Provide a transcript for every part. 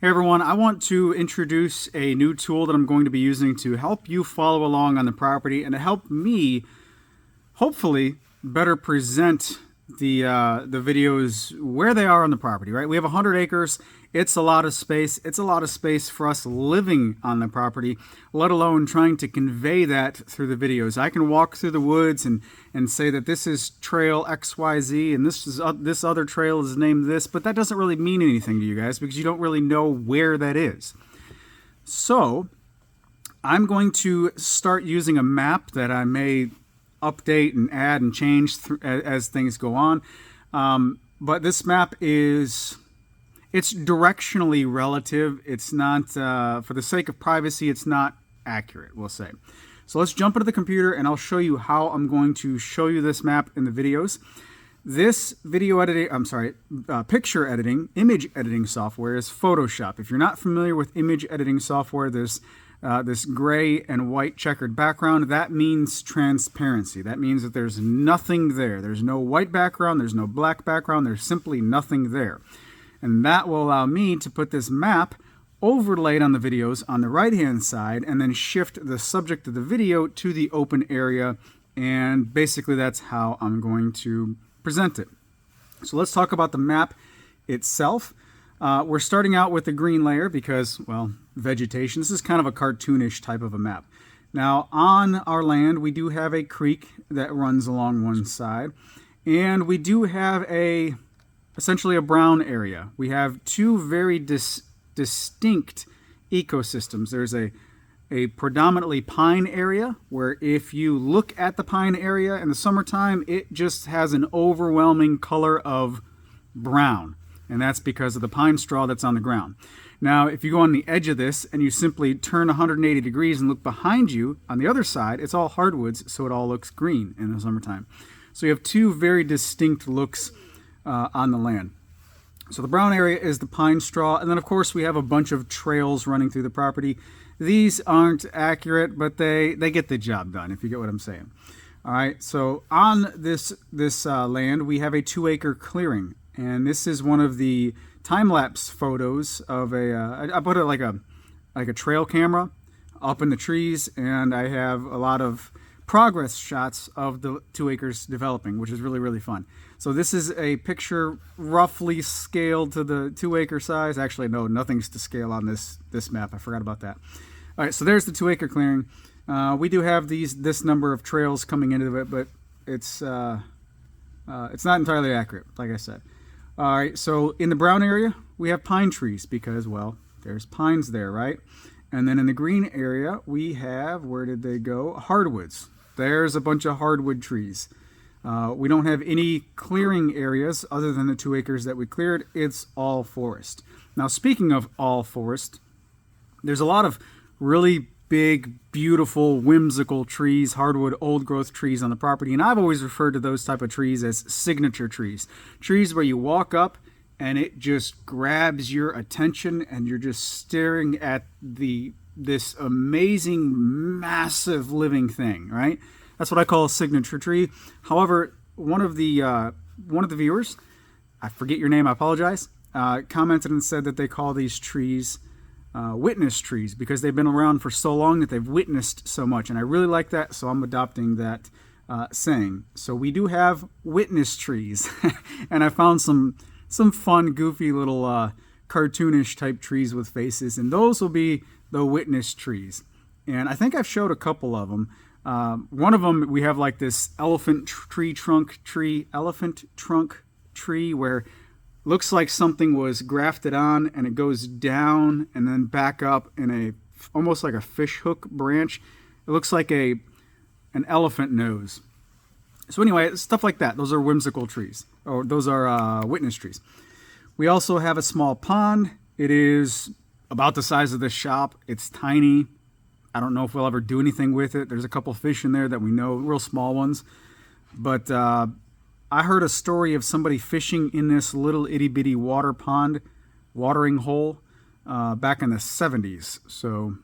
Hey everyone, I want to introduce a new tool that I'm going to be using to help you follow along on the property and to help me, hopefully, better present the videos where they are on the property, right? We have 100 acres. It's a lot of space. It's a lot of space for us living on the property, let alone trying to convey that through the videos. I can walk through the woods and say that this is trail XYZ and this other trail is named this, but that doesn't really mean anything to you guys because you don't really know where that is. So I'm going to start using a map that I may update and add and change as things go on. But this map it's directionally relative. It's not, for the sake of privacy, it's not accurate, we'll say. So let's jump into the computer and I'll show you how I'm going to show you this map in the videos. This picture editing, image editing software is Photoshop. If you're not familiar with image editing software, there's this gray and white checkered background. That means transparency. That means that there's nothing there. There's no white background, there's no black background, there's simply nothing there. And that will allow me to put this map overlaid on the videos on the right hand side and then shift the subject of the video to the open area, and basically that's how I'm going to present it. So let's talk about the map itself. We're starting out with the green layer because, well, vegetation. This is kind of a cartoonish type of a map. Now on our land we do have a creek that runs along one side, and we do have essentially a brown area. We have two very distinct ecosystems. There's a predominantly pine area where if you look at the pine area in the summertime, it just has an overwhelming color of brown. And that's because of the pine straw that's on the ground. Now, if you go on the edge of this and you simply turn 180 degrees and look behind you, on the other side, it's all hardwoods, so it all looks green in the summertime. So you have two very distinct looks on the land. So the brown area is the pine straw, and then of course we have a bunch of trails running through the property. These aren't accurate, but they get the job done, if you get what I'm saying. All right, so on this land we have a 2-acre clearing, and this is one of the time-lapse photos of I put it like a trail camera up in the trees, and I have a lot of progress shots of the 2 acres developing, which is really, really fun. So this is a picture roughly scaled to the 2-acre size. Actually, no, nothing's to scale on this map. I forgot about that. All right, so there's the 2-acre clearing. We do have this number of trails coming into it, but it's not entirely accurate, like I said. All right, so in the brown area, we have pine trees because, well, there's pines there, right? And then in the green area, we have, where did they go? Hardwoods. There's a bunch of hardwood trees. We don't have any clearing areas other than the 2 acres that we cleared. It's all forest. Now, speaking of all forest, there's a lot of really big, beautiful, whimsical trees, hardwood, old-growth trees on the property, and I've always referred to those type of trees as signature trees. Trees where you walk up and it just grabs your attention and you're just staring at this amazing, massive living thing, right? That's what I call a signature tree. However, one of the viewers, I forget your name, I apologize, commented and said that they call these trees witness trees because they've been around for so long that they've witnessed so much. And I really like that, so I'm adopting that saying. So we do have witness trees, and I found some fun, goofy little cartoonish type trees with faces, and those will be the witness trees. And I think I've showed a couple of them. One of them, we have like this elephant trunk tree where looks like something was grafted on and it goes down and then back up in almost like a fish hook branch. It looks like an elephant nose. So anyway, stuff like that. Those are whimsical trees, or those are witness trees. We also have a small pond. It is about the size of this shop. It's tiny. I don't know if we'll ever do anything with it. There's a couple fish in there that we know, real small ones. But I heard a story of somebody fishing in this little itty-bitty water pond, watering hole, back in the 70s. So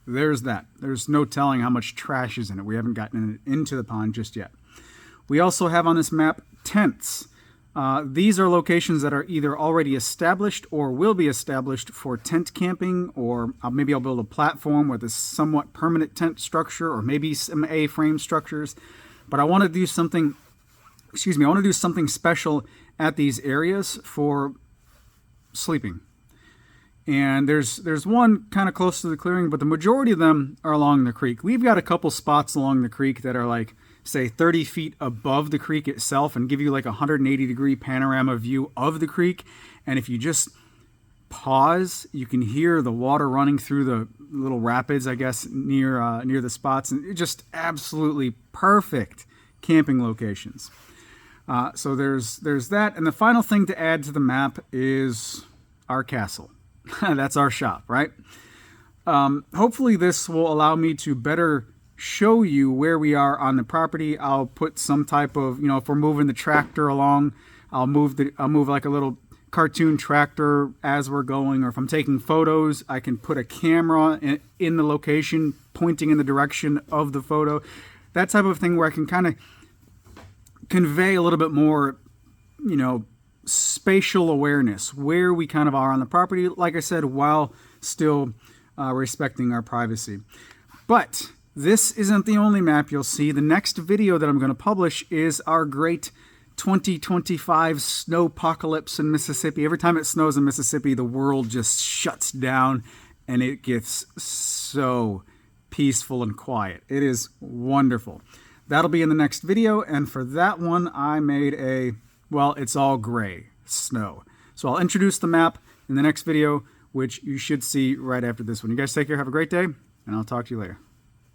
there's that. There's no telling how much trash is in it. We haven't gotten it into the pond just yet. We also have on this map tents. These are locations that are either already established or will be established for tent camping, or maybe I'll build a platform with a somewhat permanent tent structure, or maybe some A-frame structures. But I want to do something, I want to do something special at these areas for sleeping. And there's one kind of close to the clearing, but the majority of them are along the creek. We've got a couple spots along the creek that are like, say, 30 feet above the creek itself and give you like a 180-degree panorama view of the creek. And if you just pause, you can hear the water running through the little rapids, I guess, near the spots. And just absolutely perfect camping locations. So there's that. And the final thing to add to the map is our castle. That's our shop, right? Hopefully this will allow me to better show you where we are on the property. I'll put some type of, if we're moving the tractor along, I'll move like a little cartoon tractor as we're going, or if I'm taking photos, I can put a camera in the location pointing in the direction of the photo. That type of thing where I can kind of convey a little bit more, spatial awareness, where we kind of are on the property, like I said, while still respecting our privacy. But this isn't the only map you'll see. The next video that I'm going to publish is our great 2025 snowpocalypse in Mississippi. Every time it snows in Mississippi, the world just shuts down and it gets so peaceful and quiet. It is wonderful. That'll be in the next video, and for that one, I made it's all gray snow. So I'll introduce the map in the next video, which you should see right after this one. You guys take care, have a great day, and I'll talk to you later.